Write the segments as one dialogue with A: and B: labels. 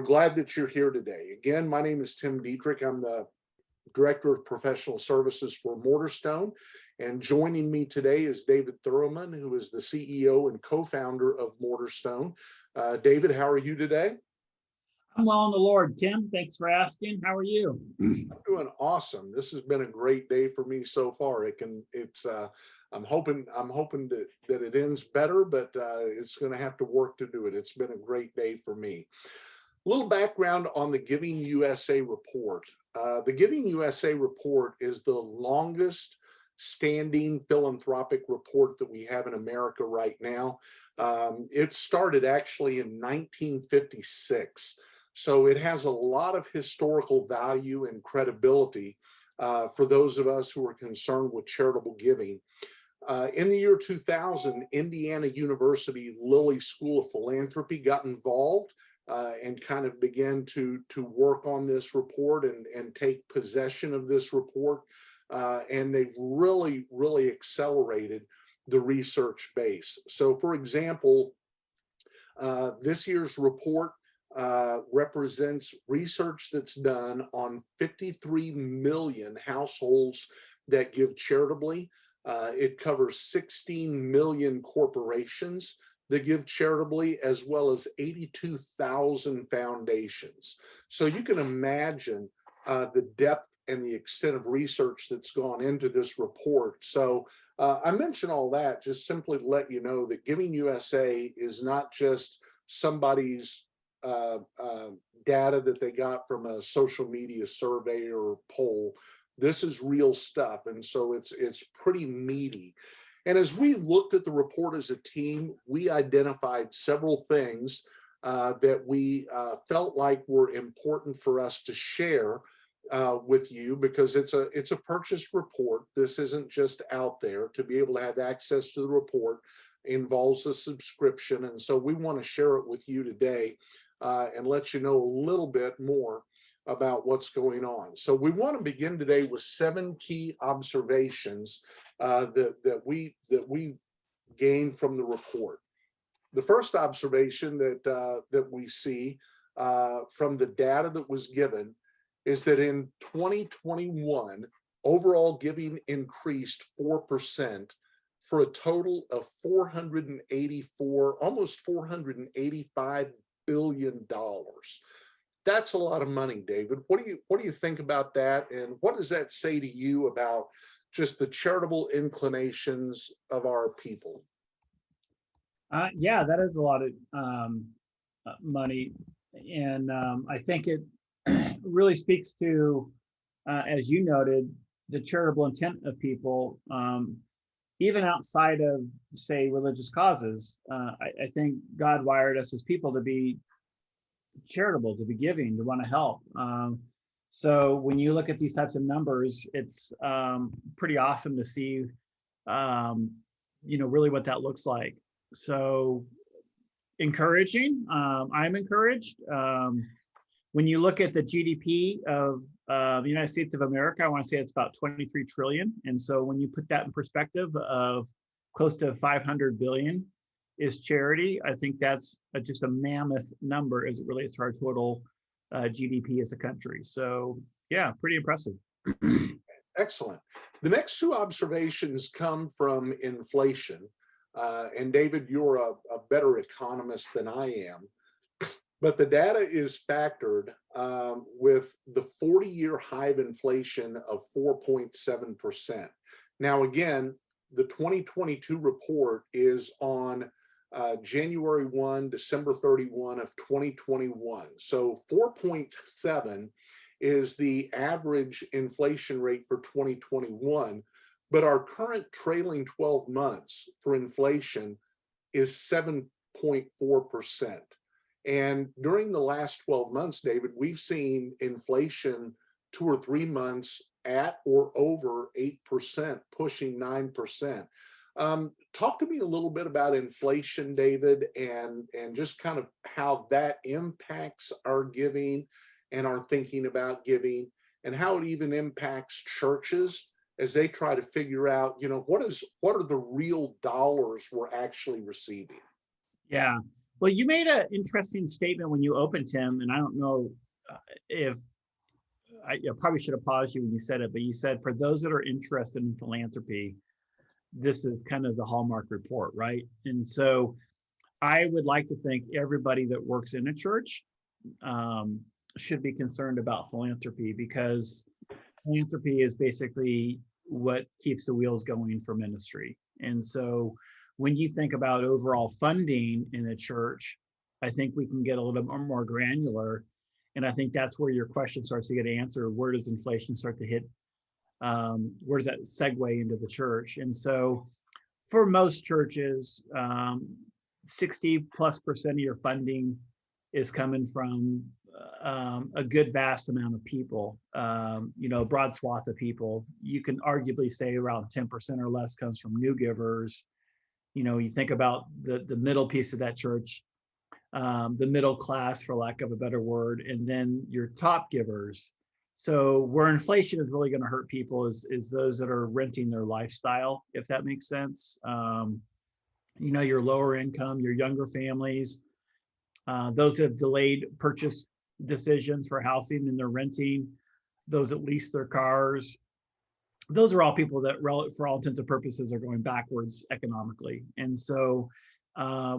A: Glad that you're here today. Again, my name is Tim Dietrich. I'm the Director of Professional Services for Mortarstone. And joining me today is David Thurman, who is the CEO and co-founder of Mortarstone. David, how are you today?
B: I'm well in the Lord, Tim. Thanks for asking. How are you?
A: I'm doing awesome. This has been a great day for me so far. I'm hoping that it ends better, but it's going to have to work to do it. It's been a great day for me. A little background on the Giving USA report. The Giving USA report is the longest standing philanthropic report that we have in America right now. It started actually in 1956. So it has a lot of historical value and credibility for those of us who are concerned with charitable giving. In the year 2000, Indiana University Lilly School of Philanthropy got involved and kind of began to work on this report and take possession of this report. And they've really accelerated the research base. So for example, this year's report represents research that's done on 53 million households that give charitably. It covers 16 million corporations that give charitably, as well as 82,000 foundations. So you can imagine the depth and the extent of research that's gone into this report. So I mention all that just simply to let you know that Giving USA is not just somebody's data that they got from a social media survey or poll. This is real stuff, and so it's pretty meaty. And as we looked at the report as a team, we identified several things that we felt like were important for us to share with you, because it's a purchased report. This isn't just out there. To be able to have access to the report involves a subscription, and so we want to share it with you today and let you know a little bit more about what's going on. So we want to begin today with 7 key observations that we gained from the report. The first observation that we see from the data that was given is that in 2021, overall giving increased 4% for a total of almost $485 billion. That's a lot of money, David. What do you think about that? And what does that say to you about just the charitable inclinations of our people?
B: Yeah, that is a lot of money. And I think it really speaks to, as you noted, the charitable intent of people, even outside of, say, religious causes. I think God wired us as people to be charitable, to be giving, to want to help. So when you look at these types of numbers, it's pretty awesome to see, really what that looks like. So encouraging. I'm encouraged. When you look at the GDP of the United States of America, I want to say it's about 23 trillion. And so when you put that in perspective of close to 500 billion is charity, I think that's just a mammoth number as it relates to our total GDP as a country. So yeah, pretty impressive.
A: Excellent. The next 2 observations come from inflation. And David, you're a better economist than I am. But the data is factored with the 40-year high of inflation of 4.7%. Now, again, the 2022 report is on January 1, December 31 of 2021. So 4.7 is the average inflation rate for 2021, but our current trailing 12 months for inflation is 7.4%. And during the last 12 months, David, we've seen inflation 2 or 3 months at or over 8%, pushing 9%. Talk to me a little bit about inflation, David, and just kind of how that impacts our giving and our thinking about giving, and how it even impacts churches as they try to figure out, what are the real dollars we're actually receiving.
B: Yeah. Well, you made an interesting statement when you opened, Tim, and I don't know if I probably should have paused you when you said it, but you said for those that are interested in philanthropy, this is kind of the hallmark report, right? And so I would like to think everybody that works in a church um, should be concerned about philanthropy, because philanthropy is basically what keeps the wheels going for ministry. And so when you think about overall funding in a church, I think we can get a little bit more granular. And I think that's where your question starts to get answered. Where does inflation start to hit? Where does that segue into the church? And so for most churches, 60+% of your funding is coming from a good vast amount of people, a broad swath of people. You can arguably say around 10% or less comes from new givers. You think about the middle piece of that church, the middle class, for lack of a better word, and then your top givers. So where inflation is really going to hurt people is those that are renting their lifestyle, if that makes sense. Your lower income, your younger families, those that have delayed purchase decisions for housing and they're renting, those that lease their cars. Those are all people that, for all intents and purposes, are going backwards economically. And so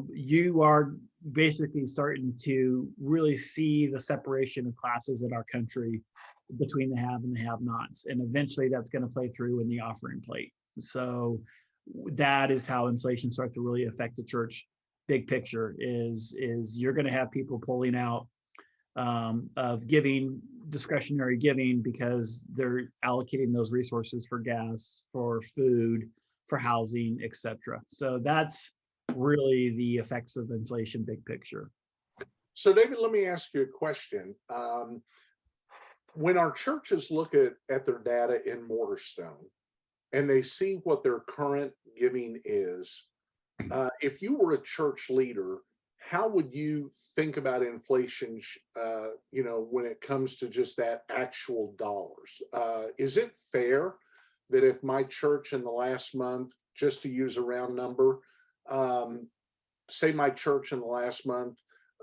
B: you are basically starting to really see the separation of classes in our country between the have and the have-nots. And eventually that's going to play through in the offering plate. So that is how inflation starts to really affect the church. Big picture is you're going to have people pulling out of giving, discretionary giving, because they're allocating those resources for gas, for food, for housing, etc. So that's really the effects of inflation, big picture.
A: So David, let me ask you a question. When our churches look at their data in Mortarstone and they see what their current giving is, if you were a church leader, how would you think about inflation, when it comes to just that actual dollars? Is it fair that if my church in the last month, just to use a round number, say my church in the last month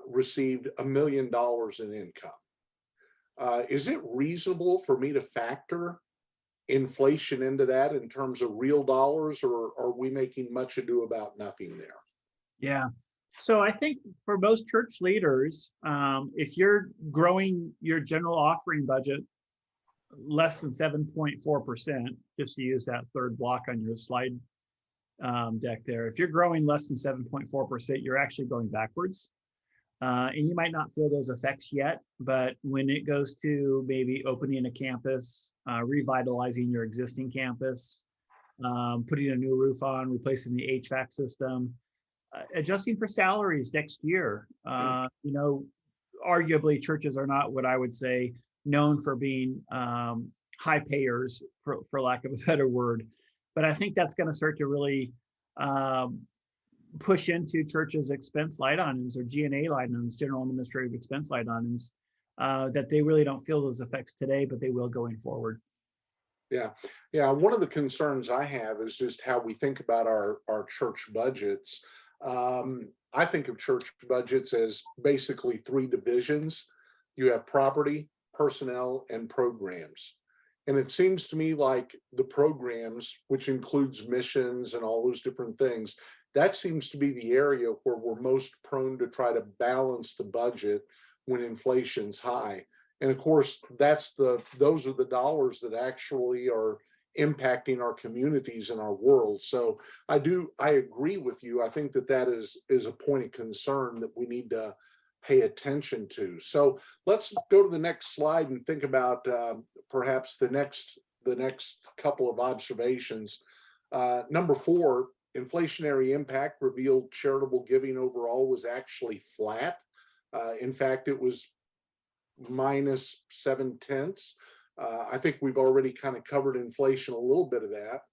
A: received $1 million in income, is it reasonable for me to factor inflation into that in terms of real dollars, or are we making much ado about nothing there?
B: Yeah. So I think for most church leaders, if you're growing your general offering budget less than 7.4%, just to use that third block on your slide deck there, if you're growing less than 7.4%, you're actually going backwards. And you might not feel those effects yet, but when it goes to maybe opening a campus, revitalizing your existing campus, putting a new roof on, replacing the HVAC system, adjusting for salaries next year. Arguably churches are not what I would say known for being high payers, for lack of a better word. But I think that's going to start to really push into churches' expense line items, or G&A line items, general administrative expense line items, that they really don't feel those effects today, but they will going forward.
A: Yeah. Yeah. One of the concerns I have is just how we think about our church budgets. I think of church budgets as basically three divisions. You have property, personnel, and programs. And it seems to me like the programs, which includes missions and all those different things, that seems to be the area where we're most prone to try to balance the budget when inflation's high. And of course, those are the dollars that actually are impacting our communities and our world. So I agree with you. I think that is a point of concern that we need to pay attention to. So let's go to the next slide and think about perhaps the next couple of observations. Number 4, inflationary impact revealed charitable giving overall was actually flat. In fact, it was -0.7. I think we've already kind of covered inflation, a little bit of that.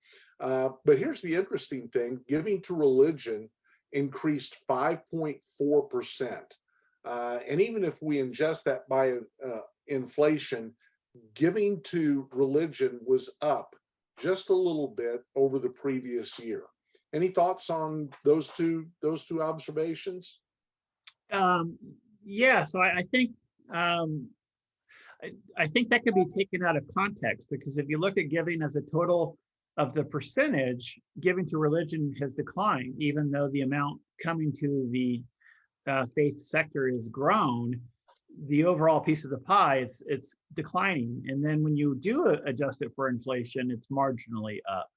A: But here's the interesting thing: giving to religion increased 5.4%. And even if we adjust that by inflation, giving to religion was up just a little bit over the previous year. Any thoughts on those two observations?
B: Um, yeah, so um, I think that could be taken out of context, because if you look at giving as a total of the percentage, giving to religion has declined, even though the amount coming to the faith sector is grown. The overall piece of the pie, it's declining, and then when you do adjust it for inflation, it's marginally up.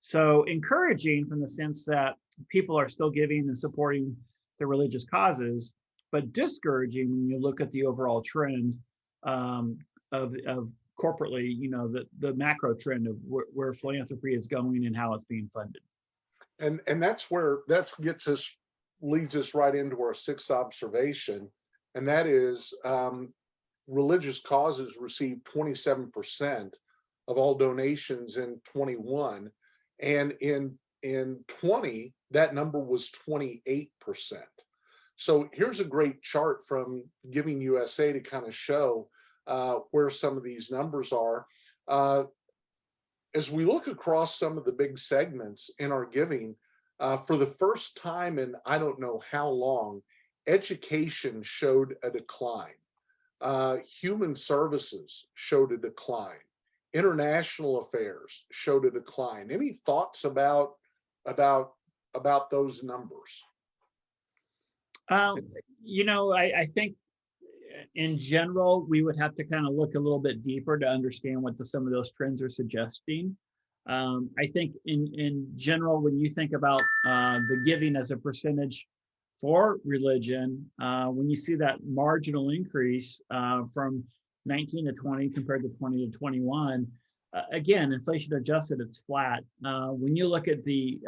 B: So encouraging from the sense that people are still giving and supporting the religious causes, but discouraging when you look at the overall trend um, of corporately, the macro trend of where philanthropy is going and how it's being funded.
A: And that's where that gets us leads us right into our sixth observation, and that is religious causes received 27% of all donations in 21, and in 20 that number was 28%. So here's a great chart from Giving USA to kind of show where some of these numbers are. Uh, as we look across some of the big segments in our giving, for the first time in I don't know how long, education showed a decline. Human services showed a decline. International affairs showed a decline. Any thoughts about about those numbers?
B: Um, I think in general, we would have to kind of look a little bit deeper to understand what some of those trends are suggesting. I think in general, when you think about the giving as a percentage for religion, when you see that marginal increase from 19 to 20 compared to 20 to 21, again, inflation adjusted, it's flat. When you look at the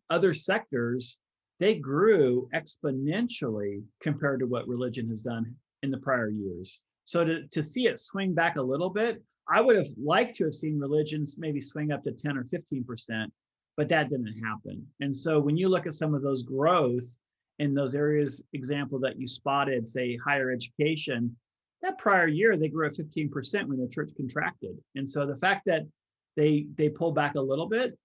B: other sectors, they grew exponentially compared to what religion has done in the prior years. So to see it swing back a little bit, I would have liked to have seen religions maybe swing up to 10 or 15%, but that didn't happen. And so when you look at some of those growth in those areas, example that you spotted, say higher education, that prior year they grew at 15% when the church contracted. And so the fact that they pulled back a little bit,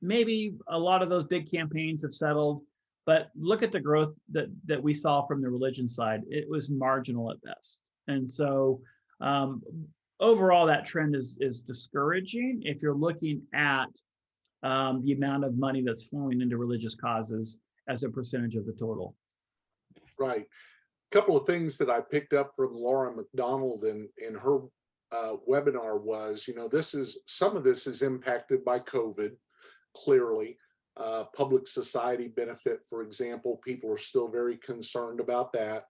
B: maybe a lot of those big campaigns have settled, but look at the growth that we saw from the religion side. It was marginal at best. And so um, overall, that trend is discouraging if you're looking at the amount of money that's flowing into religious causes as a percentage of the total.
A: Right. Couple of things that I picked up from Laura McDonald in her webinar was, this is some of this is impacted by COVID, clearly. Public society benefit, for example, people are still very concerned about that.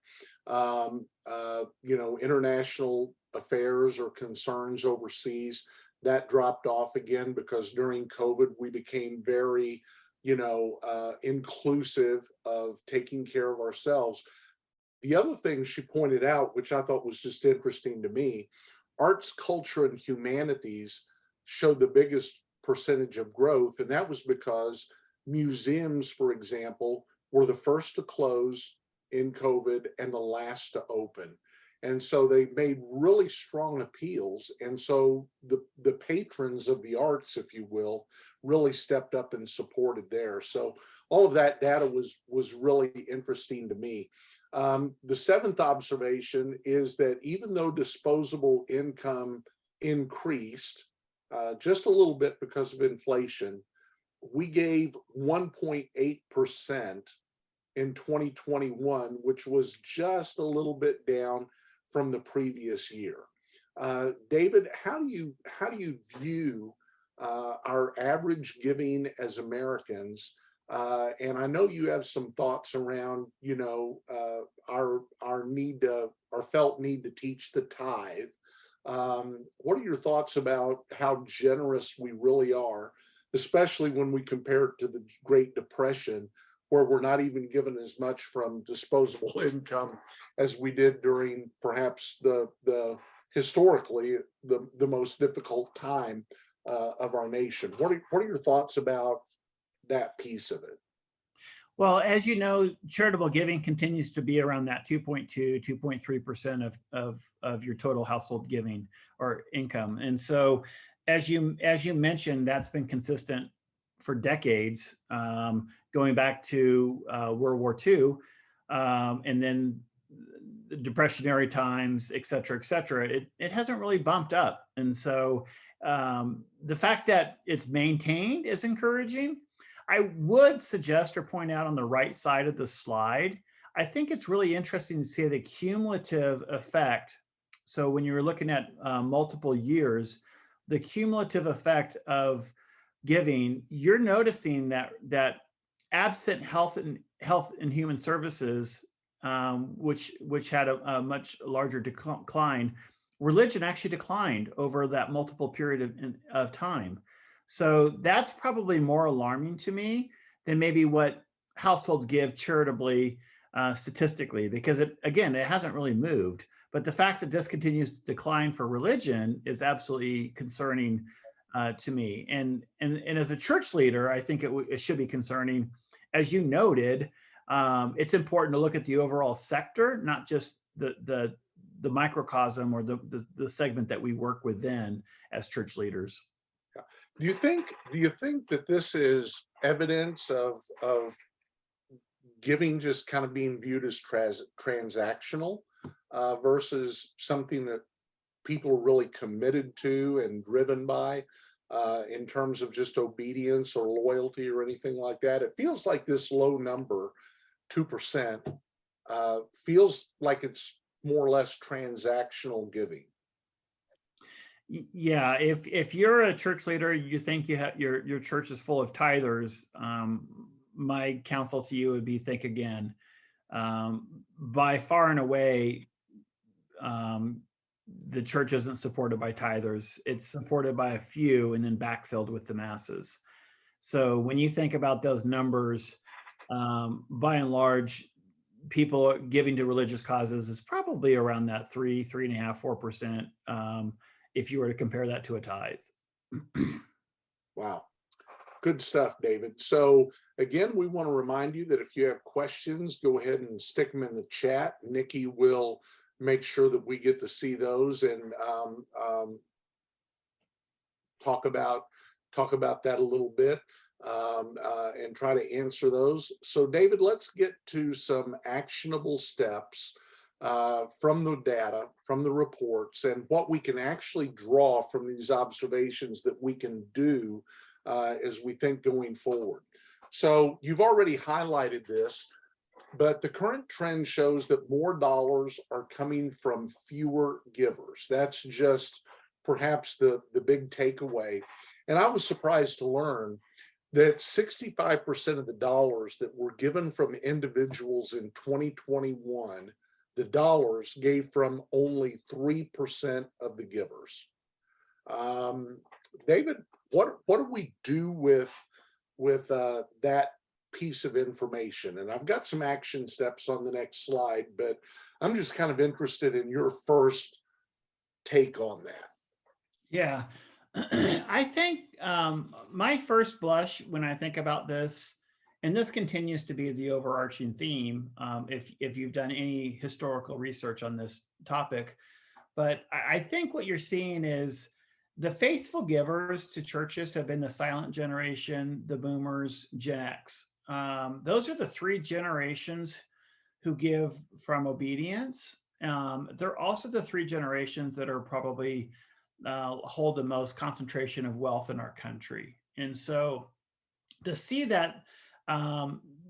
A: International affairs or concerns overseas, that dropped off again because during COVID we became very, inclusive of taking care of ourselves. The other thing she pointed out, which I thought was just interesting to me, arts, culture, and humanities showed the biggest percentage of growth. And that was because museums, for example, were the first to close in COVID and the last to open. And so they made really strong appeals. And so the patrons of the arts, if you will, really stepped up and supported there. So all of that data was really interesting to me. The seventh observation is that even though disposable income increased just a little bit because of inflation, we gave 1.8% in 2021, which was just a little bit down from the previous year. David, how do you view our average giving as Americans? And I know you have some thoughts around, our need to, our felt need to teach the tithe. What are your thoughts about how generous we really are, especially when we compare it to the Great Depression, where we're not even given as much from disposable income as we did during perhaps the historically the most difficult time of our nation? What are your thoughts about that piece of it?
B: Well, as you know, charitable giving continues to be around that 2.2, 2.3% of your total household giving or income. And so as you mentioned, that's been consistent for decades, going back to World War II. and then the depressionary times, et cetera, it hasn't really bumped up. And so the fact that it's maintained is encouraging. I would suggest or point out on the right side of the slide, I think it's really interesting to see the cumulative effect. So when you're looking at multiple years, the cumulative effect of giving, you're noticing that absent health and human services, which had a much larger decline, religion actually declined over that multiple period of time. So that's probably more alarming to me than maybe what households give charitably statistically, because it hasn't really moved. But the fact that this continues to decline for religion is absolutely concerning to me. And as a church leader, I think it should be concerning. As you noted, it's important to look at the overall sector, not just the microcosm or the segment that we work within as church leaders.
A: Do you think that this is evidence of giving just kind of being viewed as transactional versus something that people are really committed to and driven by in terms of just obedience or loyalty or anything like that? It feels like this low number, 2%, feels like it's more or less transactional giving.
B: Yeah, if you're a church leader, you think you have your church is full of tithers, my counsel to you would be think again. By far and away, the church isn't supported by tithers. It's supported by a few and then backfilled with the masses. So when you think about those numbers, by and large, people giving to religious causes is probably around that 3.5%, 4%. If you were to compare that to a tithe.
A: Wow. Good stuff, David. So again, we want to remind you that if you have questions, go ahead and stick them in the chat. Nikki will make sure that we get to see those and talk about that a little bit and try to answer those. So David, let's get to some actionable steps from the data, from the reports, and what we can actually draw from these observations that we can do as we think going forward. So you've already highlighted this, but the current trend shows that more dollars are coming from fewer givers. That's just perhaps the big takeaway. And I was surprised to learn that 65% of the dollars that were given from individuals in 2021, the dollars gave from only 3% of the givers. David, what do we do with that piece of information? And I've got some action steps on the next slide, but I'm just kind of interested in your first take on that.
B: Yeah, I think my first blush when I think about this, and this continues to be the overarching theme, if you've done any historical research on this topic, but I think what you're seeing is the faithful givers to churches have been the silent generation, the boomers, Gen X. Those are the three generations who give from obedience. They're also the three generations that are probably hold the most concentration of wealth in our country. And so to see that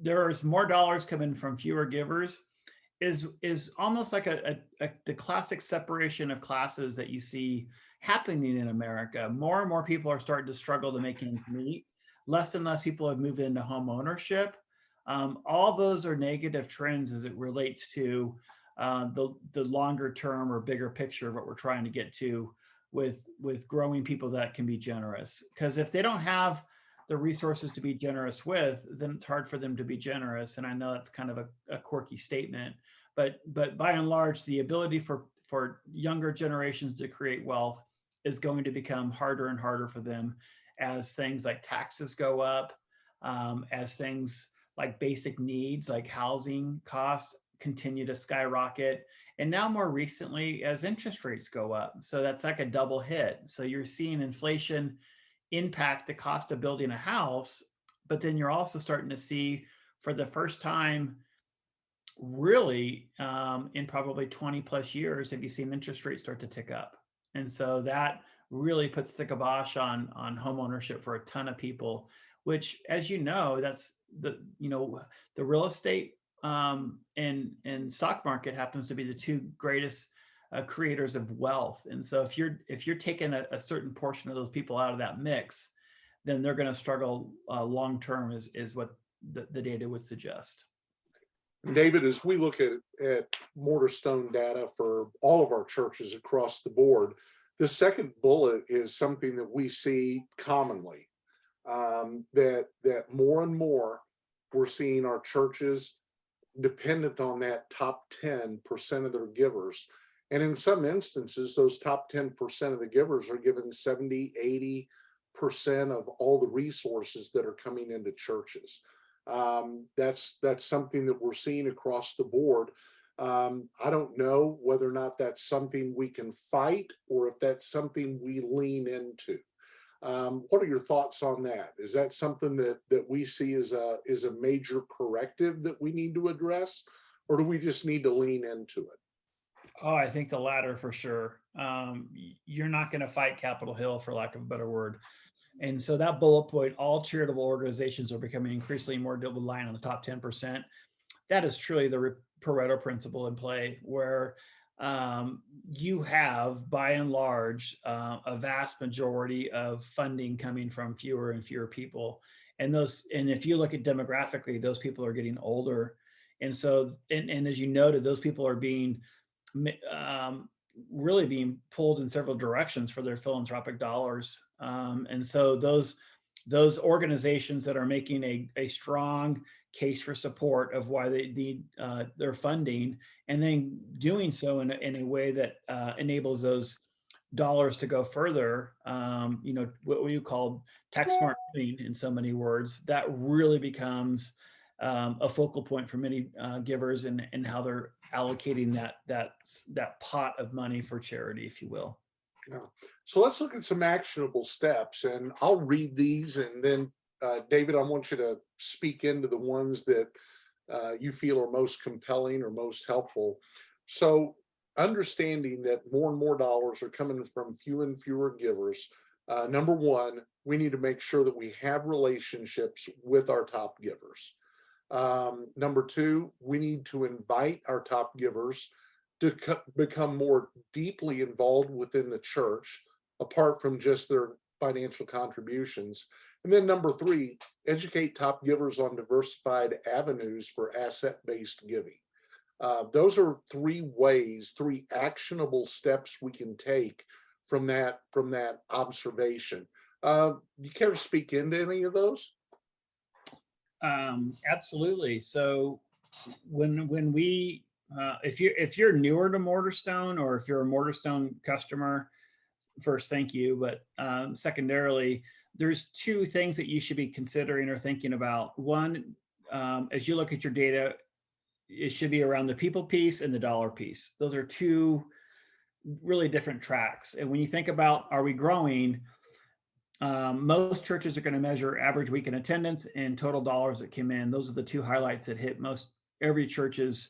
B: there's more dollars coming from fewer givers is almost like the classic separation of classes that you see happening in America. More and more people are starting to struggle to make ends meet. Less and less people have moved into home ownership. All those are negative trends as it relates to the longer term or bigger picture of what we're trying to get to with growing people that can be generous. Because if they don't have the resources to be generous with, then it's hard for them to be generous. And I know that's kind of a quirky statement, but by and large, the ability for younger generations to create wealth is going to become harder and harder for them as things like taxes go up, as things like basic needs like housing costs continue to skyrocket, and now more recently as interest rates go up. So that's like a double hit. So you're seeing inflation impact the cost of building a house, but then you're also starting to see for the first time really, in probably 20 plus years, have you seen interest rates start to tick up? And so that really puts the kibosh on home ownership for a ton of people, which, as you know, that's the real estate and stock market happens to be the two greatest creators of wealth. And so if you're taking a certain portion of those people out of that mix, then they're going to struggle long term, is what the data would suggest.
A: David, as we look at mortar stone data for all of our churches across the board, the second bullet is something that we see commonly, that more and more we're seeing our churches dependent on that top 10% of their givers. And in some instances, those top 10% of the givers are given 70, 80% of all the resources that are coming into churches. That's something that we're seeing across the board. I don't know whether or not that's something we can fight or if that's something we lean into. What are your thoughts on that? Is that something that we see as a major corrective that we need to address, or do we just need to lean into it?
B: Oh, I think the latter for sure. You're not going to fight Capitol Hill, for lack of a better word. And so that bullet point, all charitable organizations are becoming increasingly more reliant on the top 10%. That is truly the Pareto principle in play, where you have, by and large, a vast majority of funding coming from fewer and fewer people. And if you look at demographically, those people are getting older. And so, and as you noted, those people are being really being pulled in several directions for their philanthropic dollars. And so those organizations that are making a strong case for support of why they need their funding, and then doing so in a way that enables those dollars to go further, what we call tax smart living in so many words, that really becomes a focal point for many givers and how they're allocating that pot of money for charity, if you will.
A: Yeah. So let's look at some actionable steps, and I'll read these, and then David, I want you to speak into the ones that you feel are most compelling or most helpful. So understanding that more and more dollars are coming from fewer and fewer givers. Number one, we need to make sure that we have relationships with our top givers. Number two, we need to invite our top givers to become more deeply involved within the church, apart from just their financial contributions. And then number three, educate top givers on diversified avenues for asset-based giving. Those are three actionable steps we can take from that observation. You care to speak into any of those?
B: Absolutely. So when we if you're newer to Mortarstone, or if you're a Mortarstone customer, first, thank you. But secondarily, there's two things that you should be considering or thinking about. One, as you look at your data, it should be around the people piece and the dollar piece. Those are two really different tracks. And when you think about, are we growing? Most churches are going to measure average week in attendance and total dollars that came in. Those are the two highlights that hit most every church's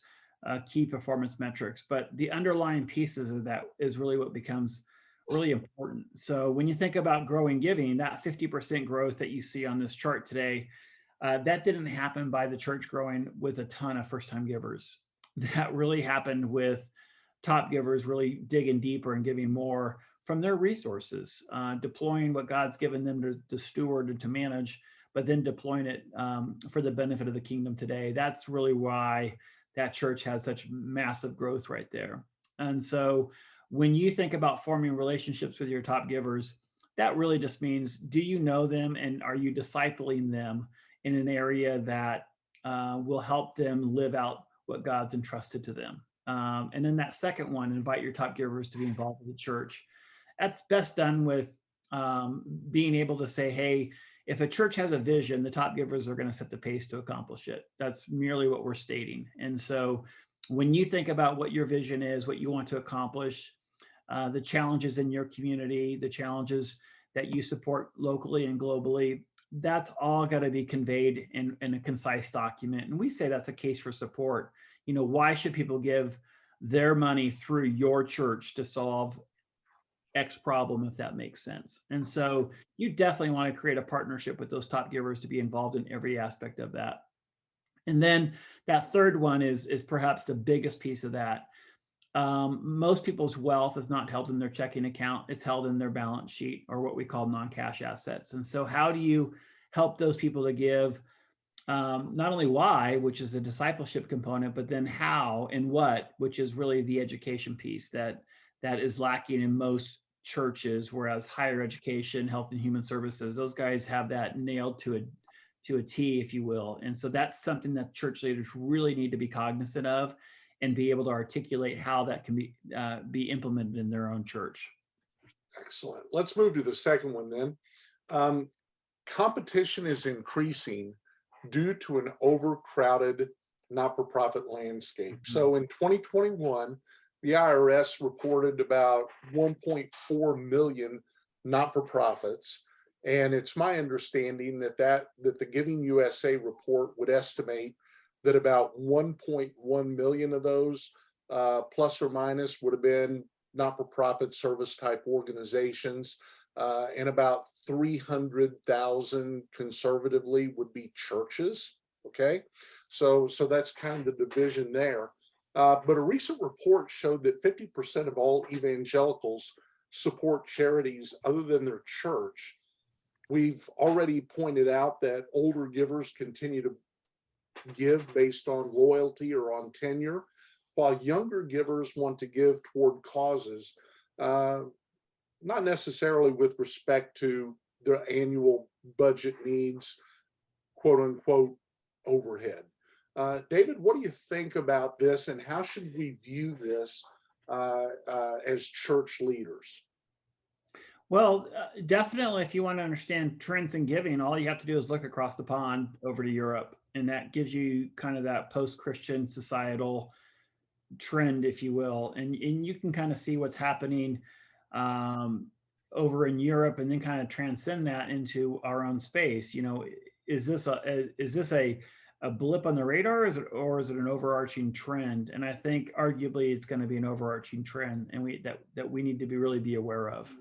B: key performance metrics. But the underlying pieces of that is really what becomes really important. So when you think about growing giving, that 50% growth that you see on this chart today, that didn't happen by the church growing with a ton of first-time givers. That really happened with top givers really digging deeper and giving more from their resources, deploying what God's given them to steward and to manage, but then deploying it for the benefit of the kingdom today. That's really why that church has such massive growth right there. And so when you think about forming relationships with your top givers, that really just means, do you know them and are you discipling them in an area that will help them live out what God's entrusted to them? And then that second one, invite your top givers to be involved with the church. That's best done with being able to say, hey, if a church has a vision, the top givers are going to set the pace to accomplish it. That's merely what we're stating. And so when you think about what your vision is, what you want to accomplish, the challenges in your community, the challenges that you support locally and globally, that's all got to be conveyed in a concise document. And we say that's a case for support. why should people give their money through your church to solve X problem, if that makes sense. And so you definitely want to create a partnership with those top givers to be involved in every aspect of that. And then that third one is perhaps the biggest piece of that. Most people's wealth is not held in their checking account. It's held in their balance sheet, or what we call non-cash assets. And so how do you help those people to give, not only why, which is the discipleship component, but then how and what, which is really the education piece that is lacking in most churches, whereas higher education, health and human services, those guys have that nailed to a T, if you will. And so that's something that church leaders really need to be cognizant of and be able to articulate how that can be implemented in their own church.
A: Excellent. Let's move to the second one then. Competition is increasing due to an overcrowded not-for-profit landscape.
B: Mm-hmm.
A: So in 2021, the IRS reported about 1.4 million not-for-profits. And it's my understanding that the Giving USA report would estimate that about 1.1 million of those, plus or minus, would have been not-for-profit service type organizations, and about 300,000 conservatively would be churches. Okay, so that's kind of the division there. But a recent report showed that 50% of all evangelicals support charities other than their church. We've already pointed out that older givers continue to give based on loyalty or on tenure, while younger givers want to give toward causes, not necessarily with respect to their annual budget needs, quote unquote, overhead. David, what do you think about this, and how should we view this as church leaders?
B: Well, definitely, if you want to understand trends in giving, all you have to do is look across the pond over to Europe, and that gives you kind of that post-Christian societal trend, if you will, and you can kind of see what's happening over in Europe, and then kind of transcend that into our own space. Is this a blip on the radar, or is it an overarching trend? And I think arguably it's going to be an overarching trend, and that we need to really be aware of.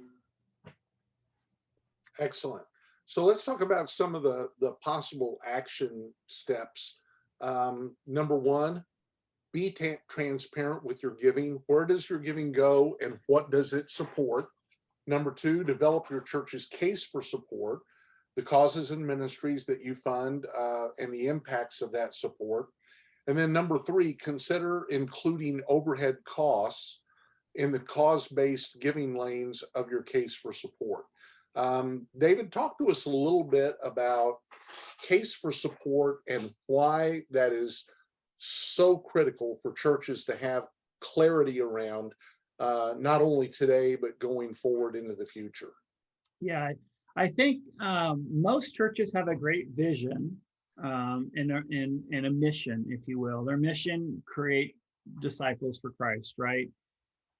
A: Excellent. So let's talk about some of the possible action steps. Number one, be transparent with your giving. Where does your giving go, and what does it support? Number two, develop your church's case for support, the causes and ministries that you fund, and the impacts of that support. And then number three, consider including overhead costs in the cause-based giving lanes of your case for support. David, talk to us a little bit about case for support and why that is so critical for churches to have clarity around, not only today, but going forward into the future.
B: Yeah, I think most churches have a great vision and a mission, if you will. Their mission: create disciples for Christ, right?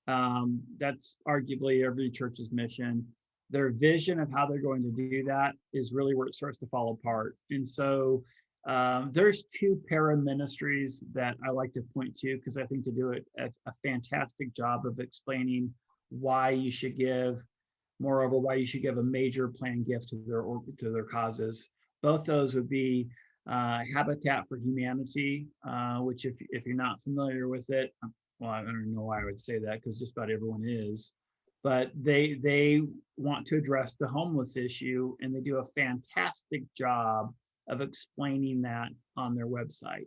B: That's arguably every church's mission. Their vision of how they're going to do that is really where it starts to fall apart. And so there's two para-ministries that I like to point to, because I think they do a fantastic job of explaining why you should give, moreover, why you should give a major planned gift to their causes. Both those would be Habitat for Humanity, which if you're not familiar with it, well, I don't know why I would say that, because just about everyone is, but they want to address the homeless issue, and they do a fantastic job of explaining that on their website.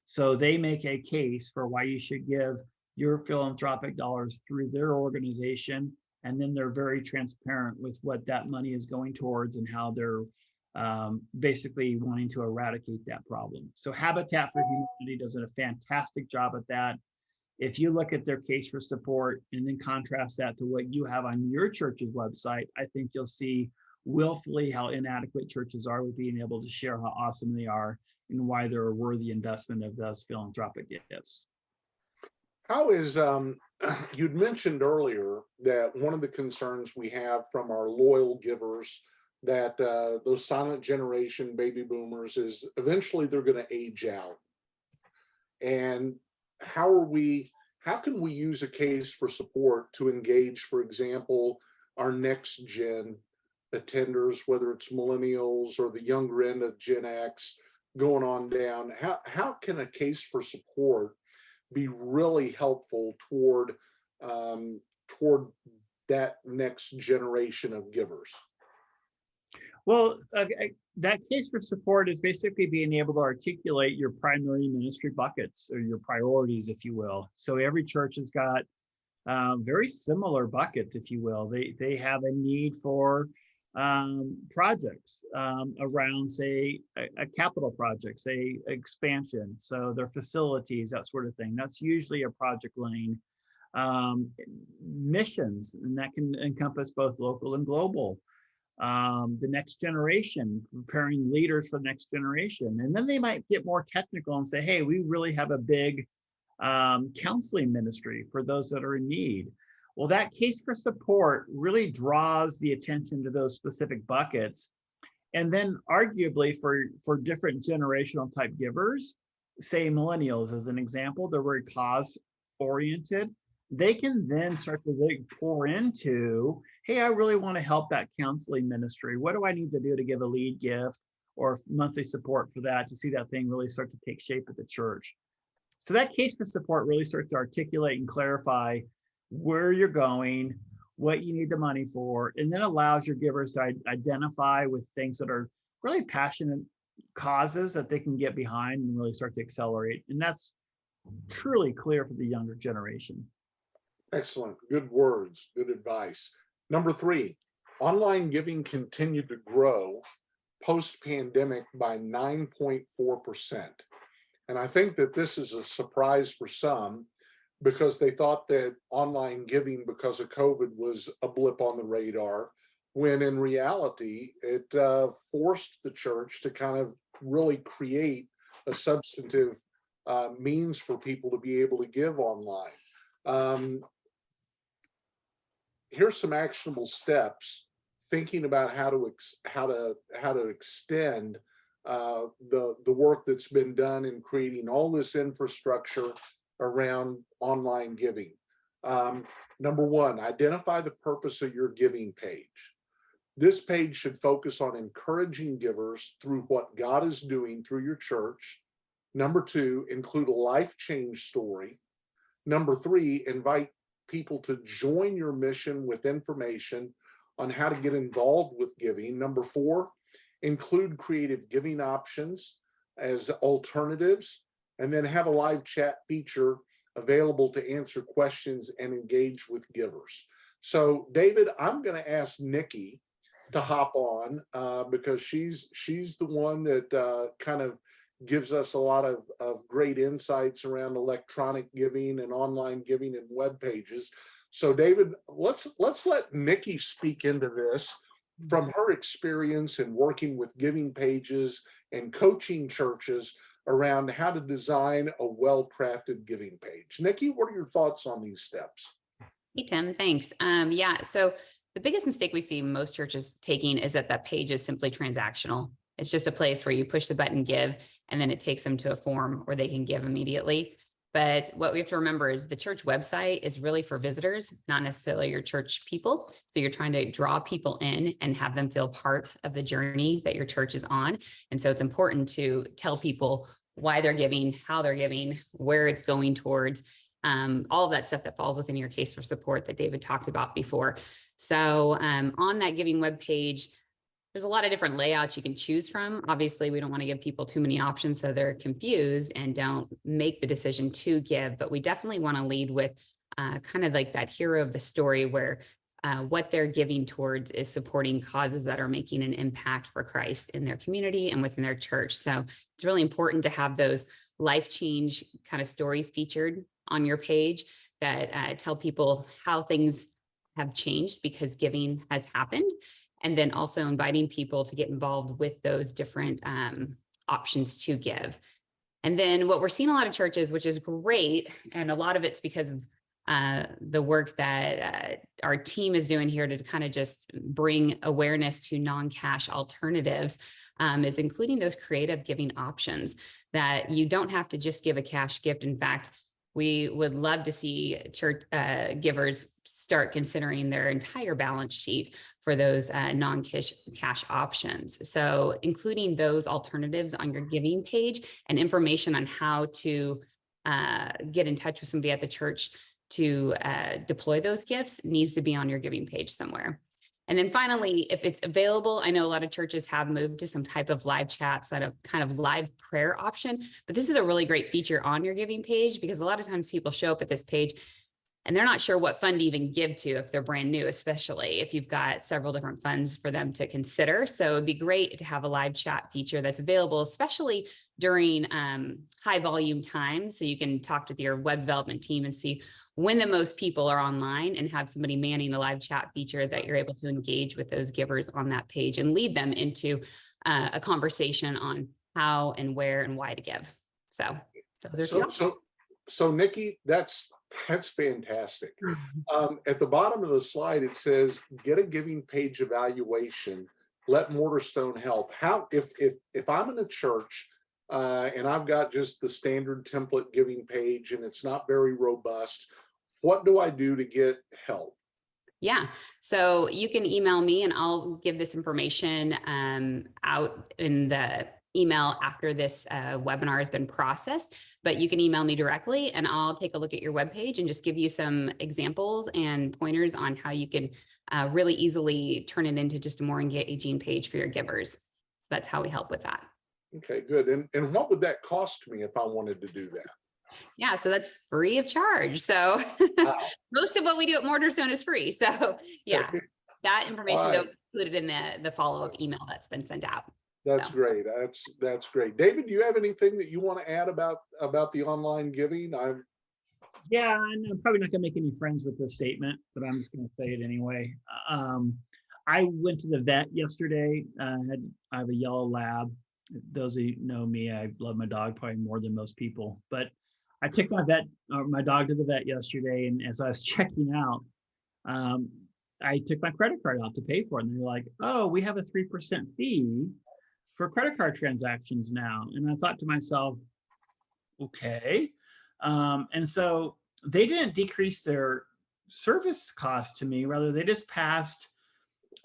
B: So they make a case for why you should give your philanthropic dollars through their organization, and then they're very transparent with what that money is going towards and how they're basically wanting to eradicate that problem. So Habitat for Humanity does a fantastic job at that. If you look at their case for support and then contrast that to what you have on your church's website, I think you'll see willfully how inadequate churches are with being able to share how awesome they are and why they're a worthy investment of those philanthropic gifts.
A: How is, you'd mentioned earlier that one of the concerns we have from our loyal givers, that those silent generation baby boomers, is eventually they're going to age out. And how can we use a case for support to engage, for example, our next gen attenders, whether it's millennials or the younger end of Gen X going on down? How can a case for support be really helpful toward that next generation of givers?
B: Well, that case for support is basically being able to articulate your primary ministry buckets or your priorities, if you will. So every church has got very similar buckets, if you will. They have a need for projects around, say, a capital project, say expansion. So their facilities, that sort of thing. That's usually a project lane. Missions, and that can encompass both local and global. The next generation, preparing leaders for the next generation. And then they might get more technical and say, hey, we really have a big counseling ministry for those that are in need. Well, that case for support really draws the attention to those specific buckets. And then arguably for different generational type givers, say millennials as an example, they're very cause oriented. They can then start to really pour into, hey, I really want to help that counseling ministry. What do I need to do to give a lead gift or monthly support for that to see that thing really start to take shape at the church? So that case for support really starts to articulate and clarify where you're going, what you need the money for, and then allows your givers to identify with things that are really passionate causes that they can get behind and really start to accelerate. And that's truly clear for the younger generation.
A: Excellent. Good words. Good advice. Number 3, online giving continued to grow post-pandemic by 9.4%. And I think that this is a surprise for some because they thought that online giving because of COVID was a blip on the radar, when in reality, it forced the church to kind of really create a substantive means for people to be able to give online. Here's some actionable steps thinking about how to extend the work that's been done in creating all this infrastructure around online giving. Number 1, identify the purpose of your giving page. This page should focus on encouraging givers through what God is doing through your church. Number 2, include a life change story. Number 3, invite people to join your mission with information on how to get involved with giving. Number 4, include creative giving options as alternatives, and then have a live chat feature available to answer questions and engage with givers. So David, I'm going to ask Nikki to hop on because she's the one that kind of gives us a lot of great insights around electronic giving and online giving and web pages. So David, let's let Nikki speak into this from her experience in working with giving pages and coaching churches around how to design a well-crafted giving page. Nikki, what are your thoughts on these steps?
C: Hey, Tim, thanks. Yeah, so the biggest mistake we see most churches taking is that page is simply transactional. It's just a place where you push the button give, and then it takes them to a form where they can give immediately. But what we have to remember is the church website is really for visitors, not necessarily your church people. So you're trying to draw people in and have them feel part of the journey that your church is on. And so it's important to tell people why they're giving, how they're giving, where it's going towards, all of that stuff that falls within your case for support that David talked about before. So on that giving web page, there's a lot of different layouts you can choose from. Obviously, we don't want to give people too many options so they're confused and don't make the decision to give, but we definitely want to lead with kind of like that hero of the story where what they're giving towards is supporting causes that are making an impact for Christ in their community and within their church. So it's really important to have those life change kind of stories featured on your page that tell people how things have changed because giving has happened. And then also inviting people to get involved with those different options to give. And then what we're seeing a lot of churches, which is great, and a lot of it's because of the work that our team is doing here to kind of just bring awareness to non-cash alternatives is including those creative giving options that you don't have to just give a cash gift. In fact, we would love to see church givers start considering their entire balance sheet for those non-cash options. So including those alternatives on your giving page and information on how to get in touch with somebody at the church to deploy those gifts needs to be on your giving page somewhere. And then finally, if it's available, I know a lot of churches have moved to some type of live chat, sort of kind of live prayer option, but this is a really great feature on your giving page because a lot of times people show up at this page and they're not sure what fund to even give to if they're brand new, especially if you've got several different funds for them to consider. So it'd be great to have a live chat feature that's available, especially during high volume times. So you can talk with your web development team and see when the most people are online and have somebody manning the live chat feature that you're able to engage with those givers on that page and lead them into a conversation on how and where and why to give. So those are
A: So Nikki, that's fantastic. At the bottom of the slide, it says, get a giving page evaluation, let Mortarstone help. How, if I'm in a church and I've got just the standard template giving page and it's not very robust, what do I do to get help?
C: Yeah, so you can email me and I'll give this information out in the email after this webinar has been processed, but you can email me directly and I'll take a look at your webpage and just give you some examples and pointers on how you can really easily turn it into just a more engaging page for your givers. So that's how we help with that.
A: Okay, good. And what would that cost me if I wanted to do that?
C: Yeah, so that's free of charge. So
A: Wow.
C: most of what we do at Mortarstone is free. So yeah, that information
A: Right.
C: included in the follow-up email that's been sent out.
A: That's
C: So.
A: great. That's great. David, do you have anything that you want to add about the online giving?
B: Yeah, and I'm probably not gonna make any friends with this statement, but I'm just gonna say it anyway. I went to the vet yesterday. I have a yellow lab. Those of you who know me, I love my dog probably more than most people. But I took my dog to the vet yesterday, and as I was checking out, I took my credit card out to pay for it, and they're like, "Oh, we have a 3% fee for credit card transactions now." And I thought to myself, okay. And so they didn't decrease their service cost to me. Rather, they just passed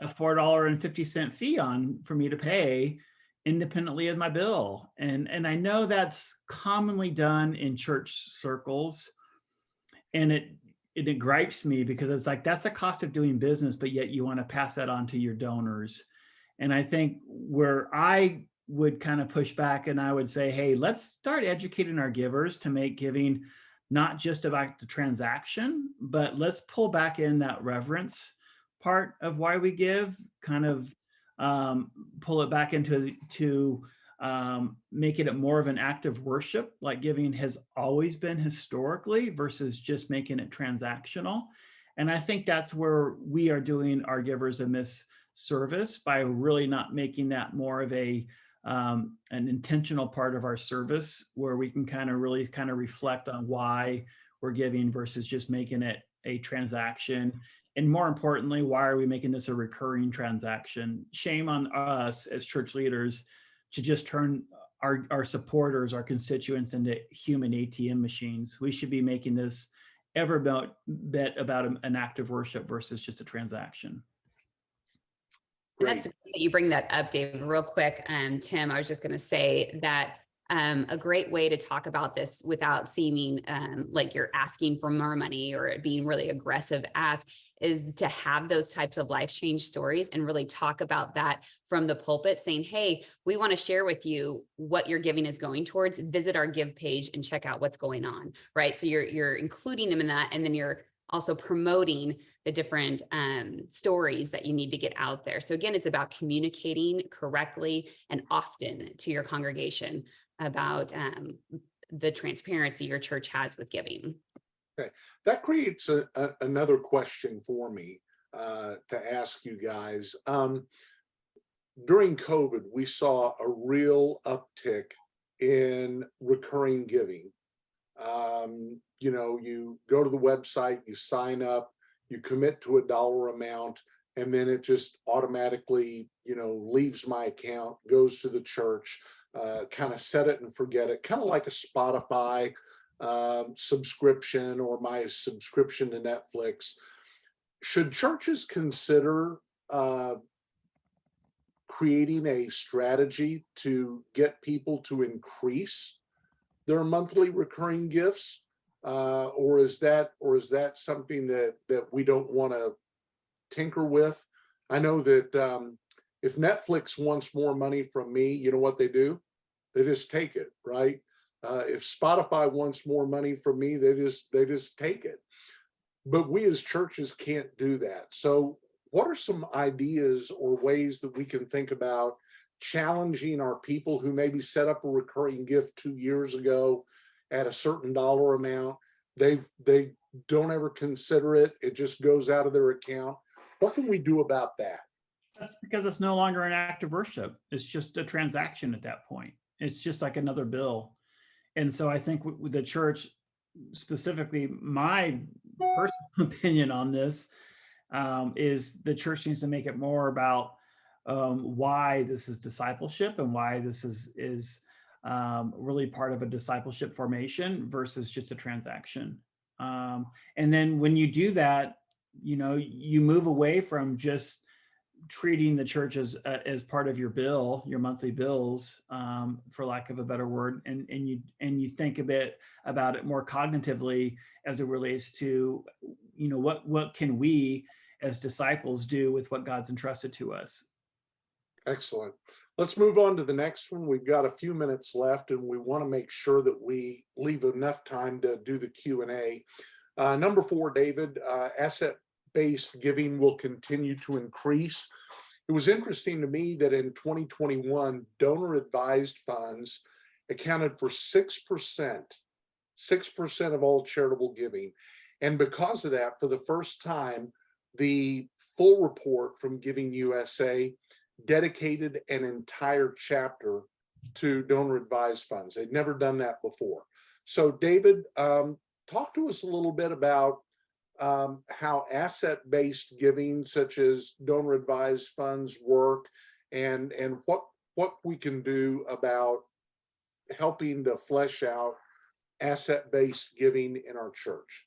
B: a $4.50 fee on for me to pay independently of my bill. And I know that's commonly done in church circles. And it gripes me because it's like, that's the cost of doing business, but yet you want to pass that on to your donors. And I think where I would kind of push back and I would say, hey, let's start educating our givers to make giving not just about the transaction, but let's pull back in that reverence part of why we give, kind of pull it back into making it more of an act of worship, like giving has always been historically, versus just making it transactional. And I think that's where we are doing our givers a misservice by really not making that more of an intentional part of our service, where we can kind of really kind of reflect on why we're giving versus just making it a transaction. And more importantly, why are we making this a recurring transaction? Shame on us as church leaders to just turn our supporters, our constituents, into human ATM machines. We should be making this ever about an act of worship versus just a transaction.
C: That's great that you bring that up, David. Real quick, Tim, I was just going to say that a great way to talk about this without seeming like you're asking for more money or it being really aggressive ask is to have those types of life change stories and really talk about that from the pulpit, saying, hey, we want to share with you what your giving is going towards. Visit our give page and check out what's going on, right? So you're including them in that, and then you're also promoting the different stories that you need to get out there. So again, it's about communicating correctly and often to your congregation about the transparency your church has with giving.
A: Okay, that creates another question for me to ask you guys. During COVID, we saw a real uptick in recurring giving. You know, you go to the website, you sign up, you commit to a dollar amount, and then it just automatically, you know, leaves my account, goes to the church, kind of set it and forget it, kind of like a Spotify subscription or my subscription to Netflix. Should churches consider creating a strategy to get people to increase their monthly recurring gifts, or is that something that we don't want to tinker with? I know that if Netflix wants more money from me, you know what they do? They just take it, right? If Spotify wants more money from me, they just take it. But we as churches can't do that. So what are some ideas or ways that we can think about challenging our people who maybe set up a recurring gift 2 years ago at a certain dollar amount? They don't ever consider it. It just goes out of their account. What can we do about that?
B: That's because it's no longer an act of worship. It's just a transaction at that point. It's just like another bill. And so I think with the church, specifically, my personal opinion on this is the church needs to make it more about why this is discipleship and why this is really part of a discipleship formation versus just a transaction. And then when you do that, you know, you move away from just treating the church as part of your bill, your monthly bills, for lack of a better word, and you think a bit about it more cognitively as it relates to, you know, what can we as disciples do with what God's entrusted to us.
A: Excellent. Let's move on to the next one. We've got a few minutes left, and we want to make sure that we leave enough time to do the Q&A. Number 4, David, asset-based giving will continue to increase. It was interesting to me that in 2021, donor-advised funds accounted for 6% of all charitable giving. And because of that, for the first time, the full report from Giving USA dedicated an entire chapter to donor-advised funds. They'd never done that before. So David, talk to us a little bit about how asset-based giving, such as donor-advised funds, work, and what we can do about helping to flesh out asset-based giving in our church.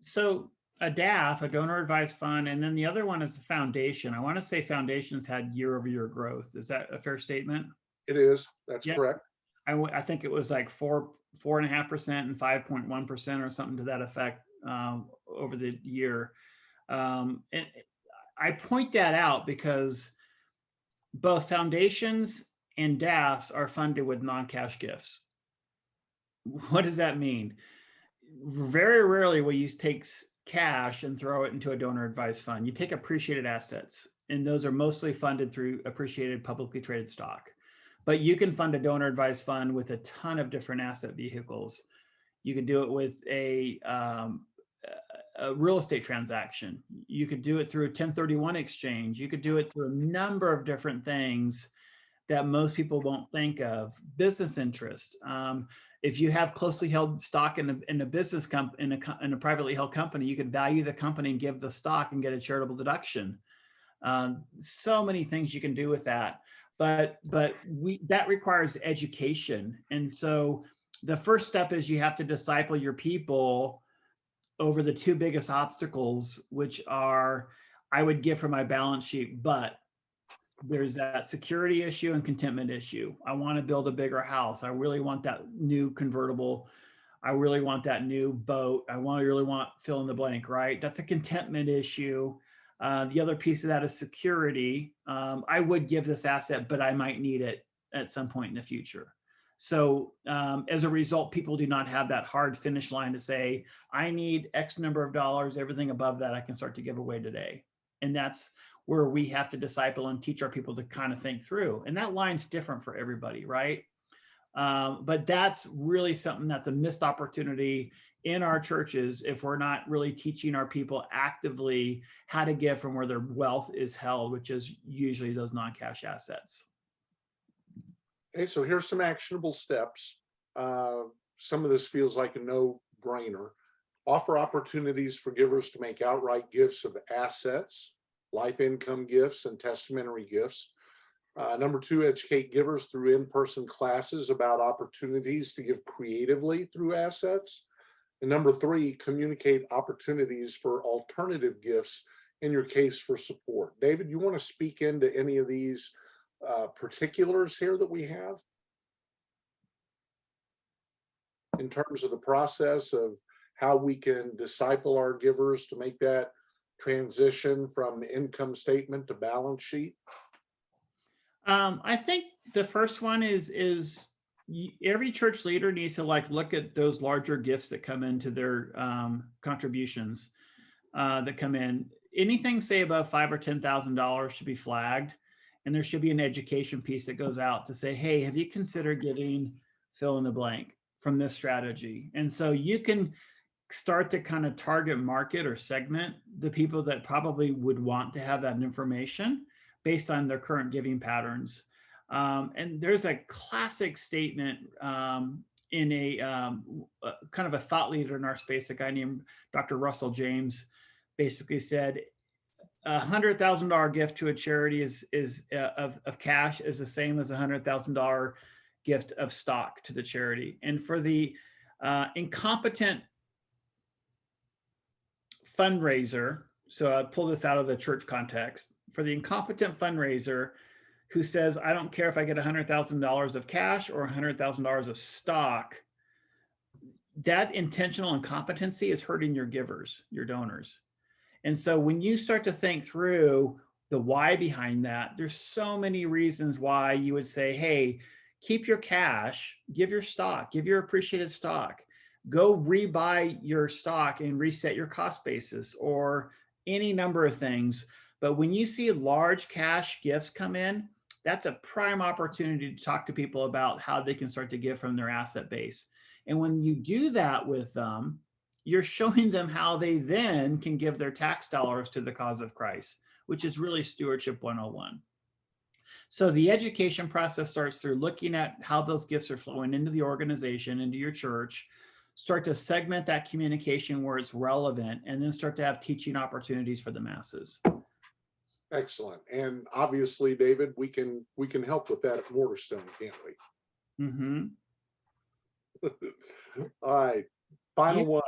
B: So a DAF, a donor advised fund, and then the other one is a foundation. I want to say foundations had year-over-year growth. Is that a fair statement?
A: It is. That's correct.
B: I think it was like 4.5% and 5.1% or something to that effect over the year. And I point that out because both foundations and DAFs are funded with non-cash gifts. What does that mean? Very rarely will you take cash and throw it into a donor advised fund. You take appreciated assets, and those are mostly funded through appreciated publicly traded stock. But you can fund a donor advised fund with a ton of different asset vehicles. You could do it with a real estate transaction. You could do it through a 1031 exchange. You could do it through a number of different things that most people won't think of. Business interest. If you have closely held stock in a business in a privately held company, you could value the company and give the stock and get a charitable deduction. So many things you can do with that, but that requires education. And so the first step is you have to disciple your people over the two biggest obstacles, which are, I would give for my balance sheet, but there's that security issue and contentment issue. I want to build a bigger house. I really want that new convertible. I really want that new boat. really want fill in the blank, right? That's a contentment issue. The other piece of that is security. I would give this asset, but I might need it at some point in the future. So as a result, people do not have that hard finish line to say, I need X number of dollars, everything above that I can start to give away today. And that's where we have to disciple and teach our people to kind of think through. And that line's different for everybody, right? But that's really something that's a missed opportunity in our churches if we're not really teaching our people actively how to give from where their wealth is held, which is usually those non-cash assets.
A: Okay, so here's some actionable steps. some of this feels like a no-brainer. Offer opportunities for givers to make outright gifts of assets, life income gifts, and testamentary gifts. Number two, educate givers through in-person classes about opportunities to give creatively through assets. And number three, communicate opportunities for alternative gifts in your case for support. David, you want to speak into any of these particulars here that we have in terms of the process of how we can disciple our givers to make that transition from income statement to balance sheet?
B: I think the first one is every church leader needs to look at those larger gifts that come into their contributions that come in. Anything say above $5,000 or $10,000 should be flagged, and there should be an education piece that goes out to say, hey, have you considered giving fill in the blank from this strategy? And so you can start to kind of target market or segment the people that probably would want to have that information based on their current giving patterns. And there's a classic statement in a kind of a thought leader in our space, a guy named Dr. Russell James, basically said, $100,000 gift to a charity of cash is the same as $100,000 gift of stock to the charity. And for the incompetent fundraiser, so I pull this out of the church context, for the incompetent fundraiser who says, I don't care if I get $100,000 of cash or $100,000 of stock, that intentional incompetency is hurting your givers, your donors. And so when you start to think through the why behind that, there's so many reasons why you would say, hey, keep your cash, give your stock, give your appreciated stock, go rebuy your stock and reset your cost basis, or any number of things. But when you see large cash gifts come in, that's a prime opportunity to talk to people about how they can start to give from their asset base. And when you do that with them, you're showing them how they then can give their tax dollars to the cause of Christ, which is really stewardship 101. So the education process starts through looking at how those gifts are flowing into the organization, into your church, start to segment that communication where it's relevant, and then start to have teaching opportunities for the masses.
A: Excellent. And obviously, David, we can help with that at Mortarstone, can't we?
B: Mm-hmm.
A: All right. Final one.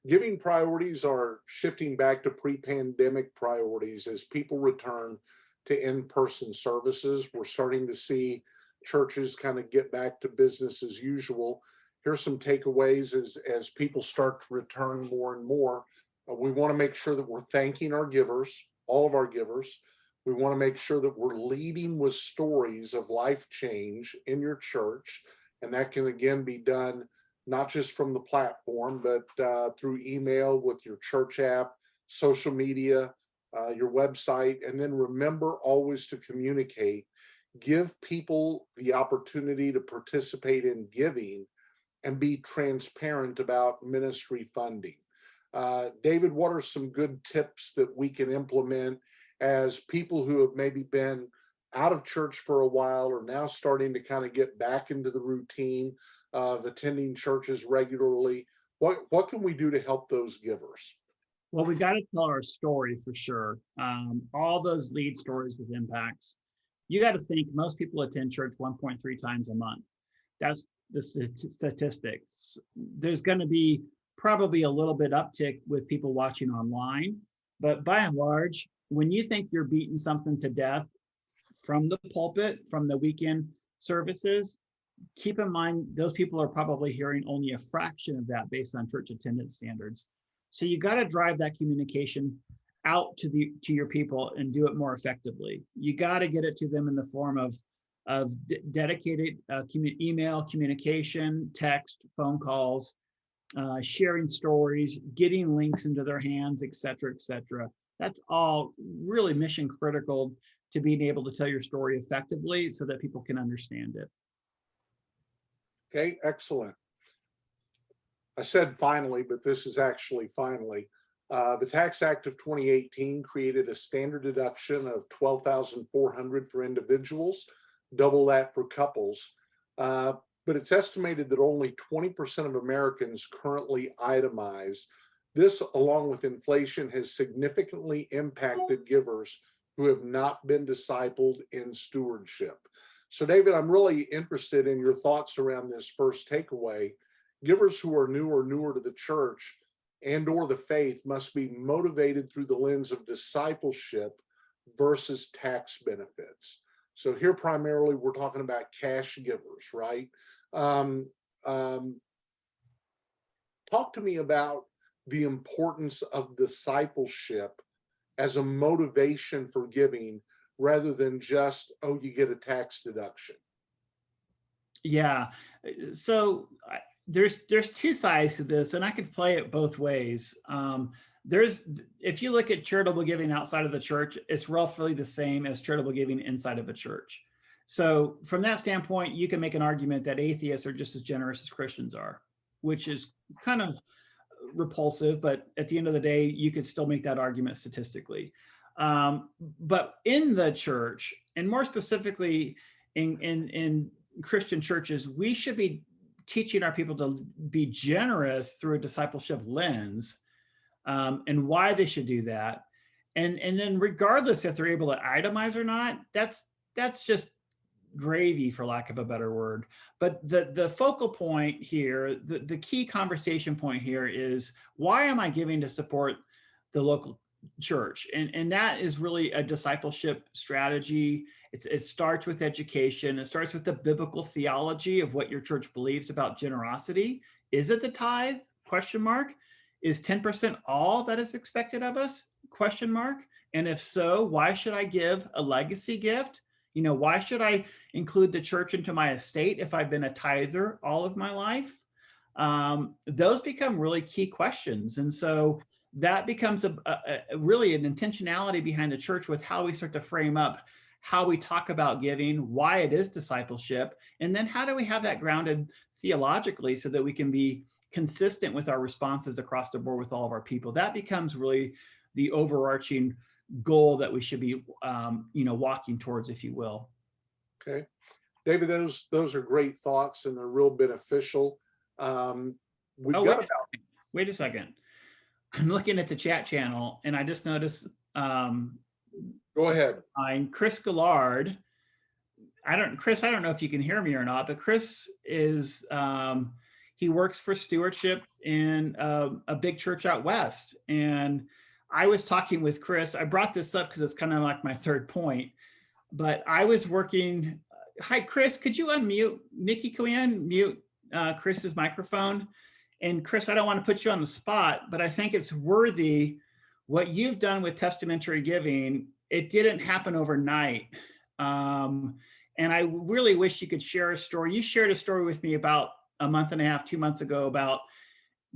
A: Giving priorities are shifting back to pre-pandemic priorities as people return to in-person services. We're starting to see churches kind of get back to business as usual. Here's some takeaways as people start to return more and more. We want to make sure that we're thanking our givers, all of our givers. We want to make sure that we're leading with stories of life change in your church. And that can again be done not just from the platform, but through email with your church app, social media, your website. And then remember always to communicate. Give people the opportunity to participate in giving and be transparent about ministry funding. David, what are some good tips that we can implement as people who have maybe been out of church for a while are now starting to kind of get back into the routine of attending churches regularly? What can we do to help those givers?
B: Well, we got to tell our story for sure. All those lead stories with impacts. You got to think most people attend church 1.3 times a month. That's the statistics. There's going to be probably a little bit uptick with people watching online, but by and large, when you think you're beating something to death from the pulpit, from the weekend services, keep in mind those people are probably hearing only a fraction of that based on church attendance standards. So you got to drive that communication out to your people and do it more effectively. You got to get it to them in the form of dedicated email communication, text, phone calls, sharing stories, getting links into their hands, et cetera, et cetera. That's all really mission critical to being able to tell your story effectively so that people can understand it.
A: Okay, excellent. I said finally, but this is actually finally. The Tax Act of 2018 created a standard deduction of $12,400 for individuals, double that for couples. but it's estimated that only 20% of Americans currently itemize. This, along with inflation, has significantly impacted givers who have not been discipled in stewardship. So, David, I'm really interested in your thoughts around this first takeaway. Givers who are newer to the church and or the faith must be motivated through the lens of discipleship versus tax benefits. So here primarily we're talking about cash givers, right? Um, um, Talk to me about the importance of discipleship as a motivation for giving rather than just, oh, you get a tax deduction.
B: Yeah. So there's two sides to this, and I could play it both ways. If you look at charitable giving outside of the church, it's roughly the same as charitable giving inside of a church. So from that standpoint, you can make an argument that atheists are just as generous as Christians are, which is kind of repulsive, but at the end of the day, you could still make that argument statistically. But in the church, and more specifically in Christian churches, we should be teaching our people to be generous through a discipleship lens, and why they should do that. And then regardless if they're able to itemize or not, that's just gravy, for lack of a better word. But the focal point here, the key conversation point here is, why am I giving to support the local church? And that is really a discipleship strategy. It starts with education. It starts with the biblical theology of what your church believes about generosity. Is it the tithe? Question mark. Is 10% all that is expected of us? Question mark. And if so, why should I give a legacy gift? Why should I include the church into my estate if I've been a tither all of my life? Those become really key questions. And so that becomes really an intentionality behind the church with how we start to frame up how we talk about giving, why it is discipleship, and then how do we have that grounded theologically so that we can be consistent with our responses across the board with all of our people. That becomes really the overarching goal that we should be walking towards, if you will.
A: Okay, David, those are great thoughts and they're real beneficial.
B: Wait a second. I'm looking at the chat channel and I just noticed
A: go ahead.
B: Chris Gillard. Chris, I don't know if you can hear me or not, but Chris is he works for stewardship in a big church out west. And I was talking with Chris. I brought this up because it's kind of like my third point, but I was working. Hi, Chris, could you unmute? Nikki, can we unmute Chris's microphone? And Chris, I don't want to put you on the spot, but I think it's worthy what you've done with testamentary giving. It didn't happen overnight. And I really wish you could share a story. You shared a story with me about a month and a half, 2 months ago, about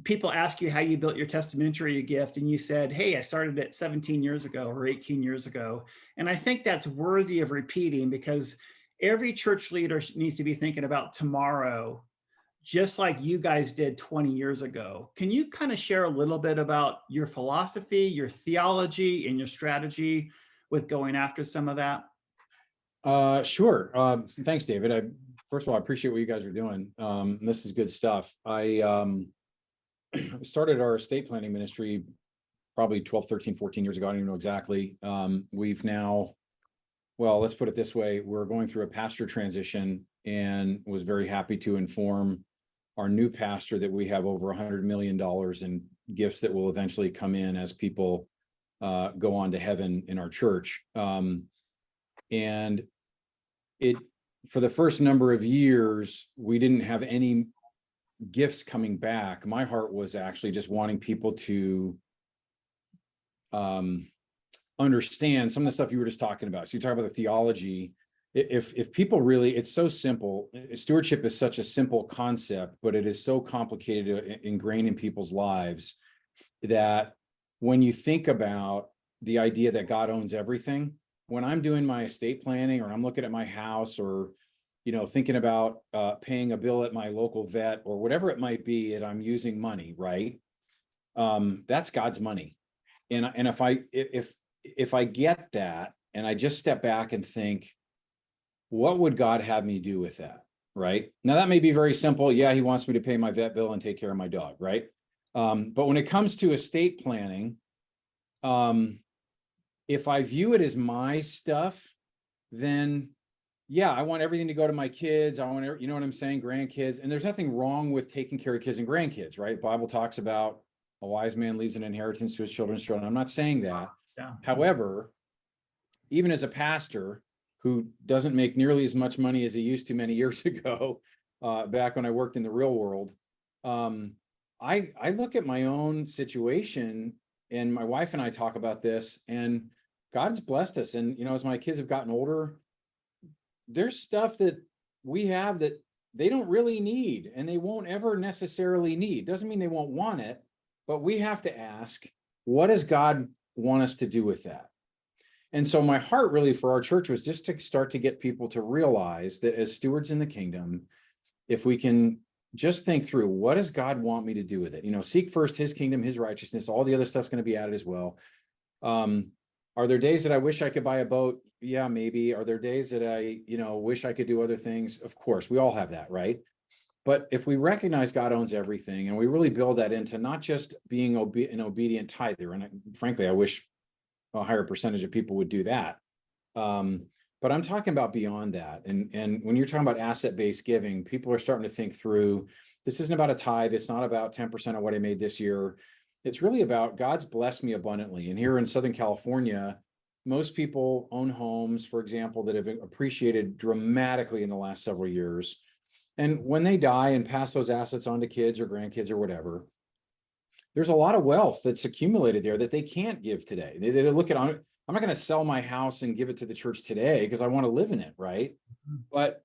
B: people ask you how you built your testamentary gift. And you said, hey, I started it 17 years ago or 18 years ago. And I think that's worthy of repeating, because every church leader needs to be thinking about tomorrow, just like you guys did 20 years ago. Can you kind of share a little bit about your philosophy, your theology, and your strategy with going after some of that?
D: Sure. Thanks, David. First of all, I appreciate what you guys are doing. This is good stuff. I started our estate planning ministry probably 12, 13, 14 years ago. I don't even know exactly. We've now, well, let's put it this way. We're going through a pastor transition and was very happy to inform our new pastor that we have over $100 million in gifts that will eventually come in as people go on to heaven in our church. And for the first number of years, we didn't have any gifts coming back. My heart was actually just wanting people to understand some of the stuff you were just talking about. So you talk about the theology. If people really, it's so simple. Stewardship is such a simple concept, but it is so complicated to ingrain in people's lives that when you think about the idea that God owns everything, when I'm doing my estate planning, or I'm looking at my house, or thinking about paying a bill at my local vet, or whatever it might be, that I'm using money, right? That's God's money. And if I get that, and I just step back and think, what would God have me do with that? right? Now that may be very simple. Yeah, he wants me to pay my vet bill and take care of my dog, right? But when it comes to estate planning, if I view it as my stuff, then yeah, I want everything to go to my kids. I want, you know what I'm saying? Grandkids. And there's nothing wrong with taking care of kids and grandkids, right? Bible talks about a wise man leaves an inheritance to his children's children. I'm not saying that.
B: Yeah.
D: However, even as a pastor who doesn't make nearly as much money as he used to many years ago, back when I worked in the real world, I look at my own situation, and my wife and I talk about this, and God's blessed us. And, you know, as my kids have gotten older, there's stuff that we have that they don't really need, and they won't ever necessarily need. Doesn't mean they won't want it, but we have to ask, what does God want us to do with that? And so my heart really for our church was just to start to get people to realize that as stewards in the kingdom, if we can just think through, what does God want me to do with it? You know, seek first his kingdom, his righteousness, all the other stuff's going to be added as well. Are there days that I wish I could buy a boat? Yeah, maybe. Are there days that I, you know, wish I could do other things? Of course, we all have that, right? But if we recognize God owns everything, and we really build that into not just being an obedient tither, and frankly, I wish a higher percentage of people would do that. But I'm talking about beyond that. And when you're talking about asset-based giving, people are starting to think through, this isn't about a tithe. It's not about 10% of what I made this year. It's really about God's blessed me abundantly. And here in Southern California, most people own homes, for example, that have appreciated dramatically in the last several years. And when they die and pass those assets on to kids or grandkids or whatever, there's a lot of wealth that's accumulated there that they can't give today. They look at, I'm not going to sell my house and give it to the church today because I want to live in it, right? But,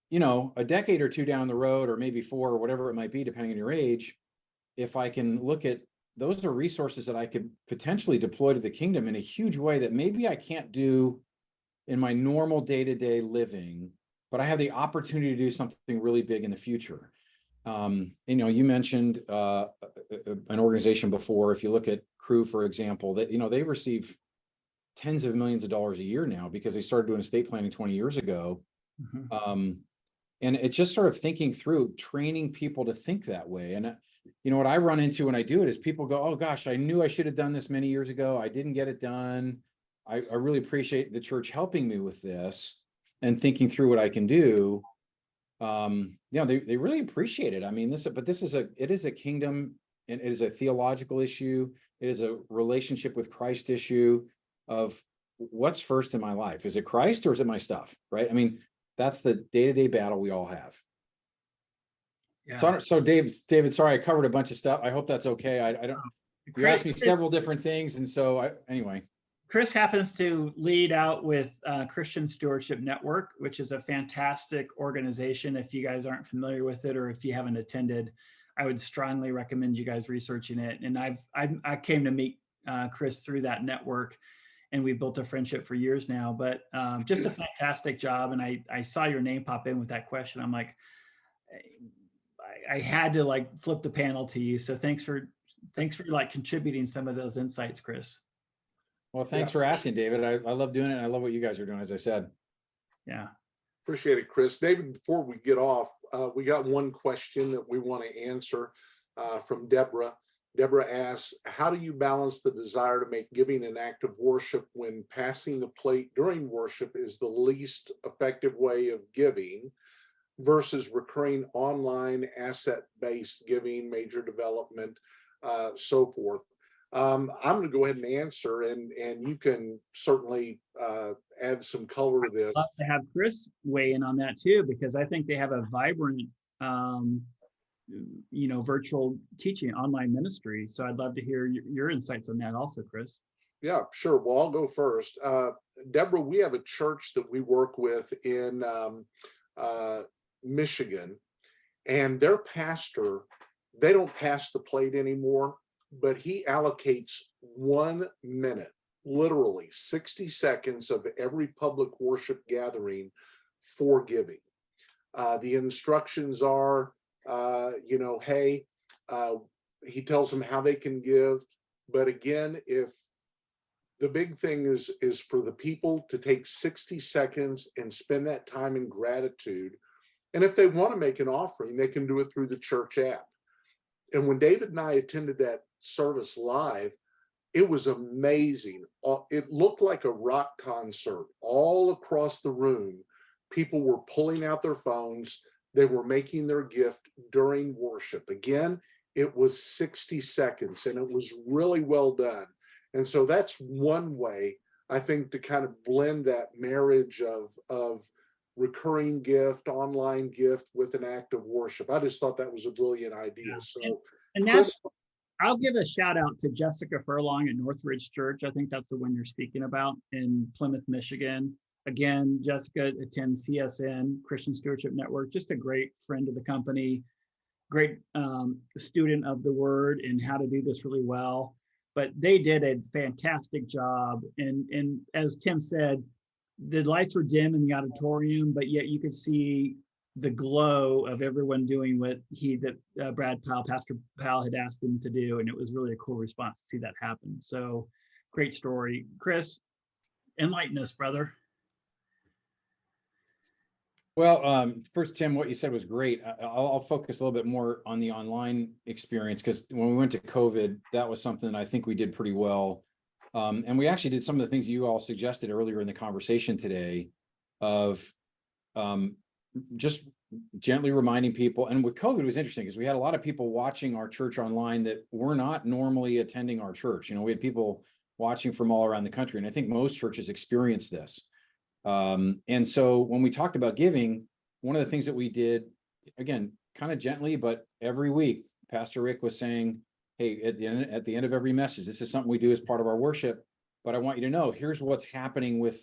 D: you know, a decade or two down the road, or maybe 4 or whatever it might be, depending on your age, if I can look at, those are resources that I could potentially deploy to the kingdom in a huge way that maybe I can't do in my normal day-to-day living, but I have the opportunity to do something really big in the future. You know, you mentioned an organization before. If you look at Crew, for example, that, you know, they receive tens of millions of dollars a year now because they started doing estate planning 20 years ago. And it's just sort of thinking through, training people to think that way. And you know, what I run into when I do it is people go, oh gosh, I knew I should have done this many years ago. I didn't get it done. I really appreciate the church helping me with this and thinking through what I can do. You know, they really appreciate it. I mean, it is a kingdom, and it is a theological issue. It is a relationship with Christ issue of what's first in my life. Is it Christ or is it my stuff? Right. I mean, that's the day-to-day battle we all have.
B: Yeah.
D: So David, sorry, I covered a bunch of stuff. I hope that's okay. I don't, you asked me several different things. And so anyway.
B: Chris happens to lead out with Christian Stewardship Network, which is a fantastic organization. If you guys aren't familiar with it, or if you haven't attended, I would strongly recommend you guys researching it. And I came to meet Chris through that network, and we built a friendship for years now. But just a fantastic job. And I saw your name pop in with that question. I'm like, I had to like flip the panel to you. So thanks for like contributing some of those insights, Chris.
D: Well, thanks for asking, David. I love doing it. And I love what you guys are doing, as I said.
B: Yeah.
A: Appreciate it, Chris. David, before we get off, we got one question that we want to answer from Deborah. Deborah asks, how do you balance the desire to make giving an act of worship when passing the plate during worship is the least effective way of giving versus recurring online asset-based giving, major development, so forth? I'm going to go ahead and answer, and you can certainly add some color to this.
B: I'd love to have Chris weigh in on that too, because I think they have a vibrant, you know, virtual teaching online ministry. So I'd love to hear your insights on that also, Chris.
A: Yeah, sure. Well, I'll go first. Deborah, we have a church that we work with in Michigan, and their pastor, they don't pass the plate anymore, but he allocates 1 minute, literally 60 seconds of every public worship gathering for giving. The instructions are, you know, hey, he tells them how they can give. But again, if the big thing is for the people to take 60 seconds and spend that time in gratitude And if they want to make an offering, they can do it through the church app. And when David and I attended that service live, it was amazing. It looked like a rock concert all across the room. People were pulling out their phones. They were making their gift during worship. Again, it was 60 seconds and it was really well done. And so that's one way, I think, to kind of blend that marriage of recurring gift, online gift with an act of worship. I just thought that was a brilliant idea.
B: Yeah.
A: So,
B: And
A: Chris,
B: I'll give a shout out to Jessica Furlong at Northridge Church. I think that's the one you're speaking about in Plymouth, Michigan. Again, Jessica attends CSN, Christian Stewardship Network, just a great friend of the company, great student of the word and how to do this really well. But they did a fantastic job. And as Tim said, the lights were dim in the auditorium, but yet you could see the glow of everyone doing what Brad Powell, Pastor Powell had asked them to do. And it was really a cool response to see that happen. So great story. Chris, enlighten us, brother.
D: Well, first, Tim, what you said was great. I'll focus a little bit more on the online experience, because when we went to COVID, that was something that I think we did pretty well. And we actually did some of the things you all suggested earlier in the conversation today of just gently reminding people. And with COVID, it was interesting because we had a lot of people watching our church online that were not normally attending our church. You know, we had people watching from all around the country. And I think most churches experience this. And so when we talked about giving, one of the things that we did, again, kind of gently, but every week, Pastor Rick was saying, hey, at the end of every message, this is something we do as part of our worship, but I want you to know, here's what's happening with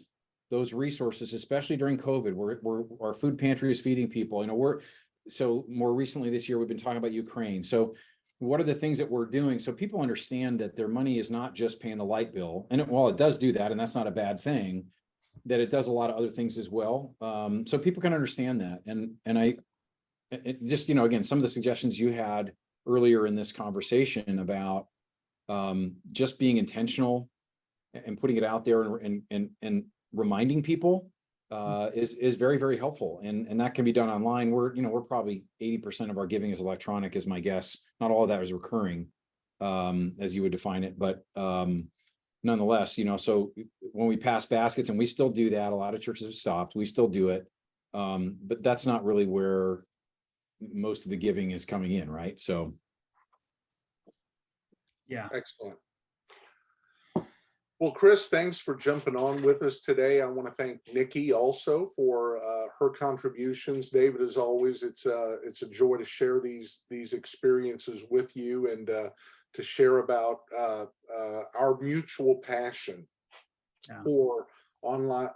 D: those resources, especially during COVID, where our food pantry is feeding people. You know, so more recently this year, we've been talking about Ukraine. So what are the things that we're doing so people understand that their money is not just paying the light bill? And while it does do that, and that's not a bad thing, that it does a lot of other things as well. So people can understand that. And just, you know, again, some of the suggestions you had earlier in this conversation about just being intentional and putting it out there and reminding people is very, very helpful. And that can be done online. We're probably 80% of our giving is electronic, is my guess. Not all of that is recurring, as you would define it, but nonetheless, you know, so when we pass baskets, and we still do that, a lot of churches have stopped, we still do it. But that's not really where most of the giving is coming in, right? So.
B: Yeah.
A: excellent. Well, Chris, thanks for jumping on with us today. I want to thank Nikki also for her contributions. David, as always, it's a joy to share these experiences with you and to share about our mutual passion for online,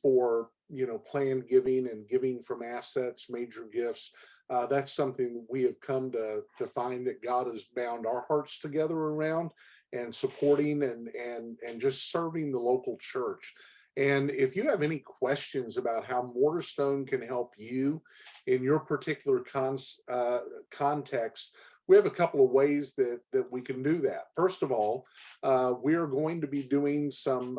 A: for, you know, planned giving and giving from assets, major gifts. That's something we have come to find that God has bound our hearts together around, and supporting and just serving the local church. And if you have any questions about how Mortarstone can help you in your particular context, we have a couple of ways that we can do that. First of all, we are going to be doing some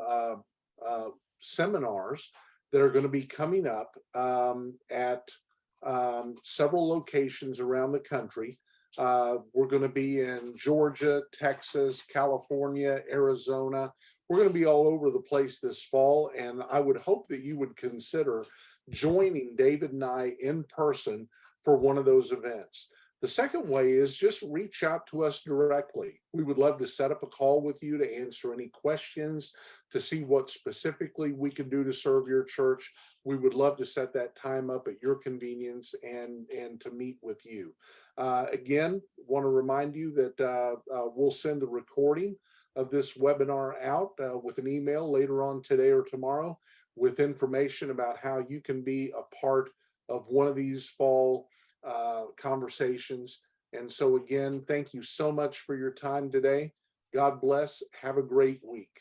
A: seminars that are going to be coming up at several locations around the country. We're going to be in Georgia, Texas, California, Arizona. We're going to be all over the place this fall, and I would hope that you would consider joining David and I in person for one of those events. The second way is just reach out to us directly. We would love to set up a call with you to answer any questions, to see what specifically we can do to serve your church. We would love to set that time up at your convenience and to meet with you. Again, want to remind you that we'll send the recording of this webinar out with an email later on today or tomorrow with information about how you can be a part of one of these fall conversations. And so again, thank you so much for your time today. God bless. Have a great week.